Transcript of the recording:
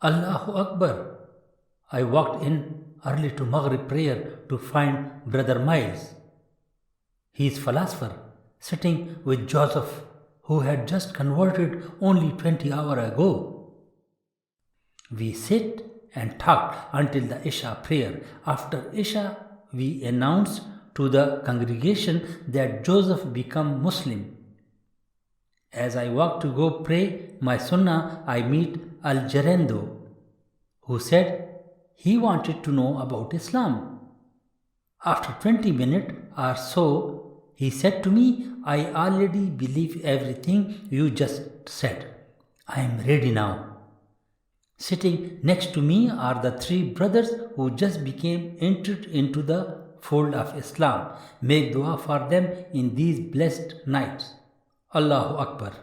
Allahu Akbar. I walked in early to Maghrib prayer to find Brother Miles. He is philosopher, sitting with Joseph, who had just converted only 20 hours ago. We sit and talked until the Isha prayer. After Isha, we announced to the congregation that Joseph became Muslim. As I walk to go pray my sunnah, I meet Al-Jarendo, who said he wanted to know about Islam. After 20 minutes or so, he said to me, I already believe everything you just said. I am ready now. Sitting next to me are the three brothers who just became entered into the fold of Islam. Make dua for them in these blessed nights. Allahu Akbar.